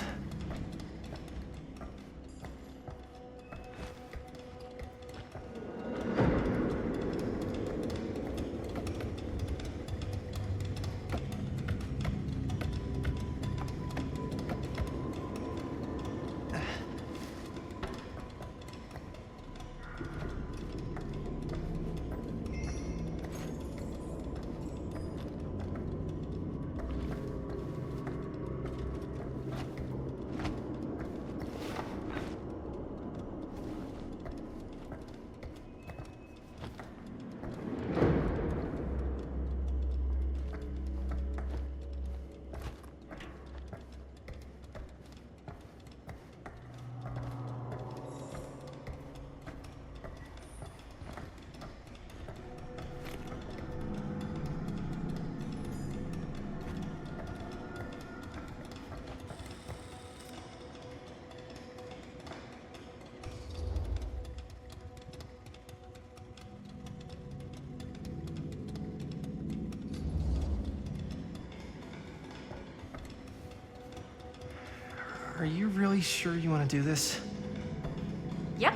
Are you really sure you want to do this? Yep.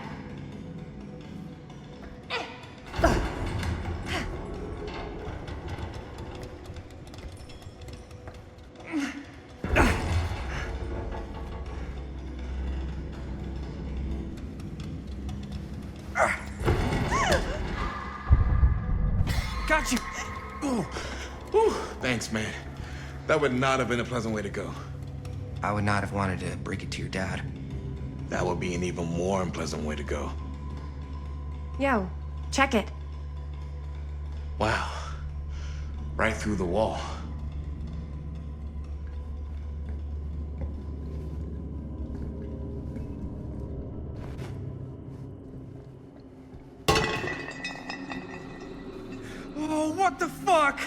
Got you! Ooh. Ooh. Thanks, man. That would not have been a pleasant way to go. I would not have wanted to break it to your dad. That would be an even more unpleasant way to go. Yo, check it. Wow. Right through the wall. Oh, what the fuck?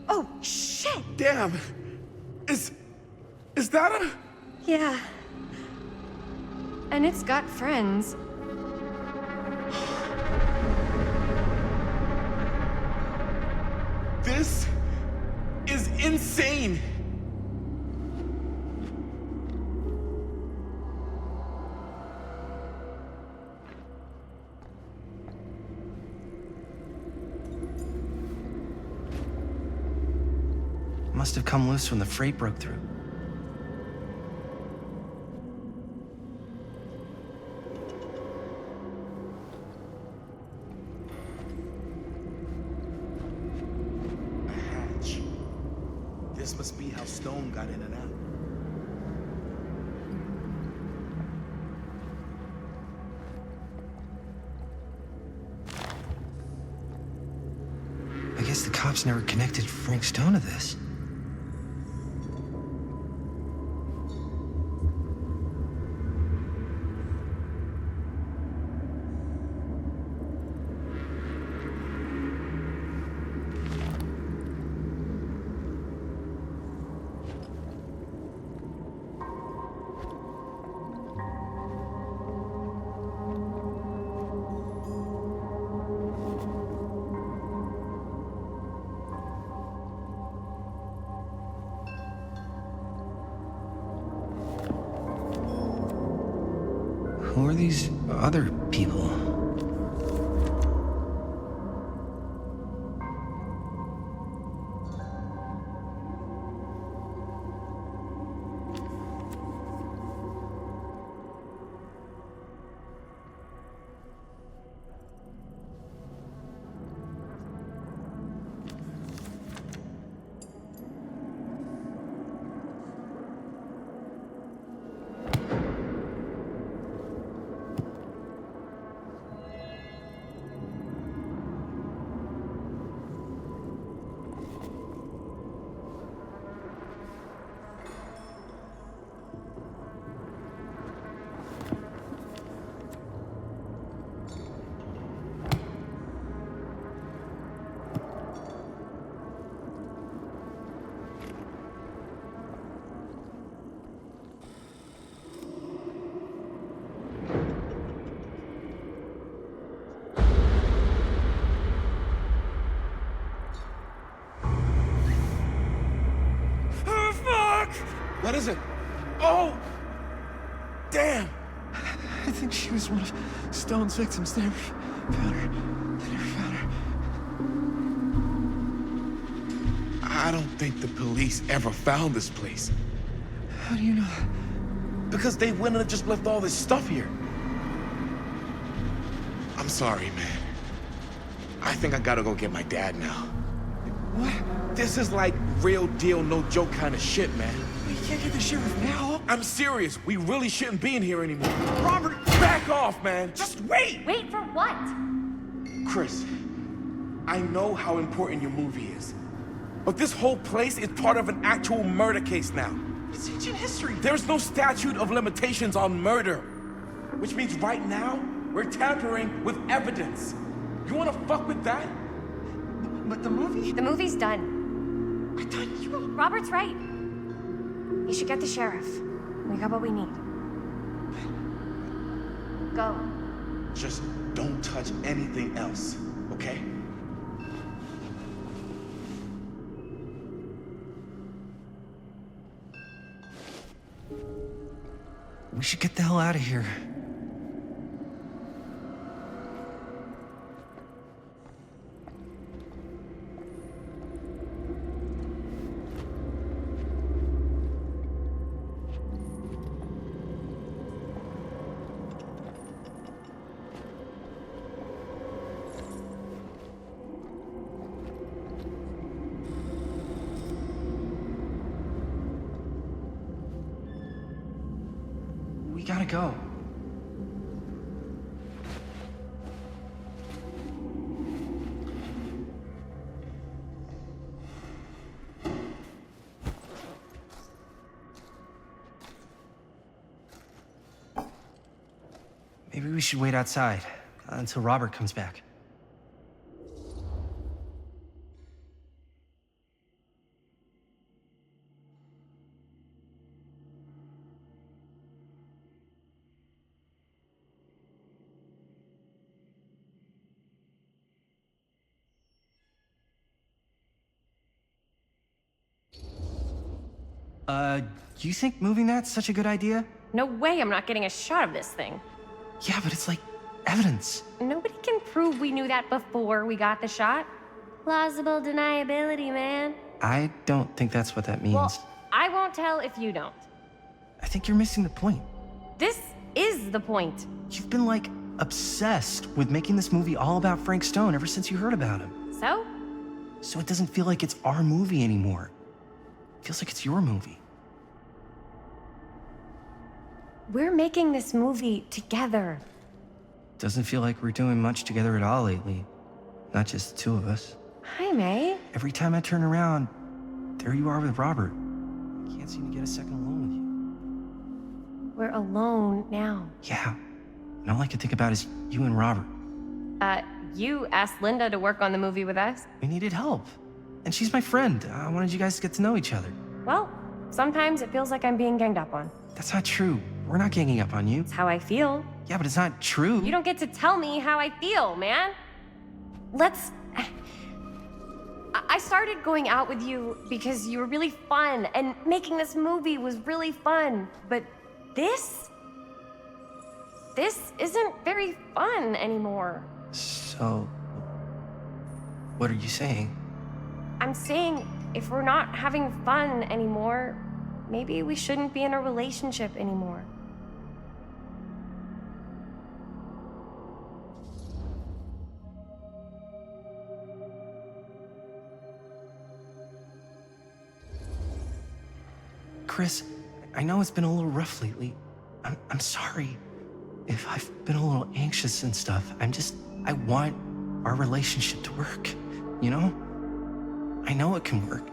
Oh, shit! Damn. Is that a... Yeah. And it's got friends. This is insane. Must have come loose when the freight broke through. A hatch. This must be how Stone got in and out. I guess the cops never connected Frank Stone to this. Who are these other people? What is it? Oh! Damn! I think she was one of Stone's victims. They never found her. They never found her. I don't think the police ever found this place. How do you know? Because they wouldn't have just left all this stuff here. I'm sorry, man. I think I gotta go get my dad now. What? This is like real deal, no joke kind of shit, man. We can't get the sheriff now. I'm serious. We really shouldn't be in here anymore. Robert, back off, man. Just wait. Wait for what? Chris, I know how important your movie is. But this whole place is part of an actual murder case now. It's ancient history. There's no statute of limitations on murder. Which means right now, we're tampering with evidence. You wanna fuck with that? But the movie? The movie's done. I thought you were... Robert's right. You should get the sheriff. We got what we need. Go. Just don't touch anything else, okay? We should get the hell out of here. We gotta go. Maybe we should wait outside until Robert comes back. You think moving that's such a good idea? No way I'm not getting a shot of this thing. Yeah, but it's like evidence. Nobody can prove we knew that before we got the shot. Plausible deniability, man. I don't think that's what that means. Well, I won't tell if you don't. I think you're missing the point. This is the point. You've been like obsessed with making this movie all about Frank Stone ever since you heard about him. So? So it doesn't feel like it's our movie anymore. It feels like it's your movie. We're making this movie together. Doesn't feel like we're doing much together at all lately. Not just the two of us. Hi, May. Every time I turn around, there you are with Robert. I can't seem to get a second alone with you. We're alone now. Yeah. And all I can think about is you and Robert. You asked Linda to work on the movie with us. We needed help. And she's my friend. I wanted you guys to get to know each other. Well, sometimes it feels like I'm being ganged up on. That's not true. We're not ganging up on you. It's how I feel. Yeah, but it's not true. You don't get to tell me how I feel, man. I started going out with you because you were really fun, and making this movie was really fun. But this isn't very fun anymore. So, what are you saying? I'm saying if we're not having fun anymore, maybe we shouldn't be in a relationship anymore. Chris, I know it's been a little rough lately. I'm sorry if I've been a little anxious and stuff. I want our relationship to work, you know? I know it can work.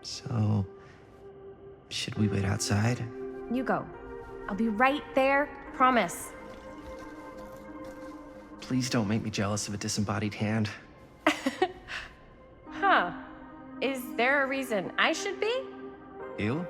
So, should we wait outside? You go. I'll be right there, promise. Please don't make me jealous of a disembodied hand. Huh. Is there a reason I should be? You?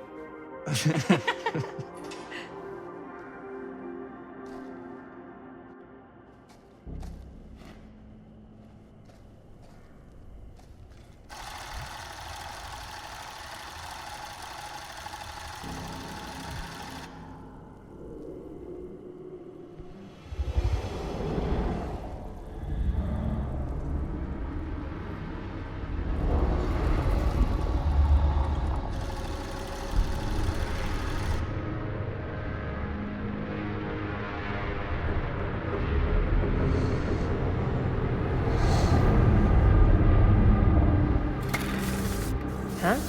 Huh?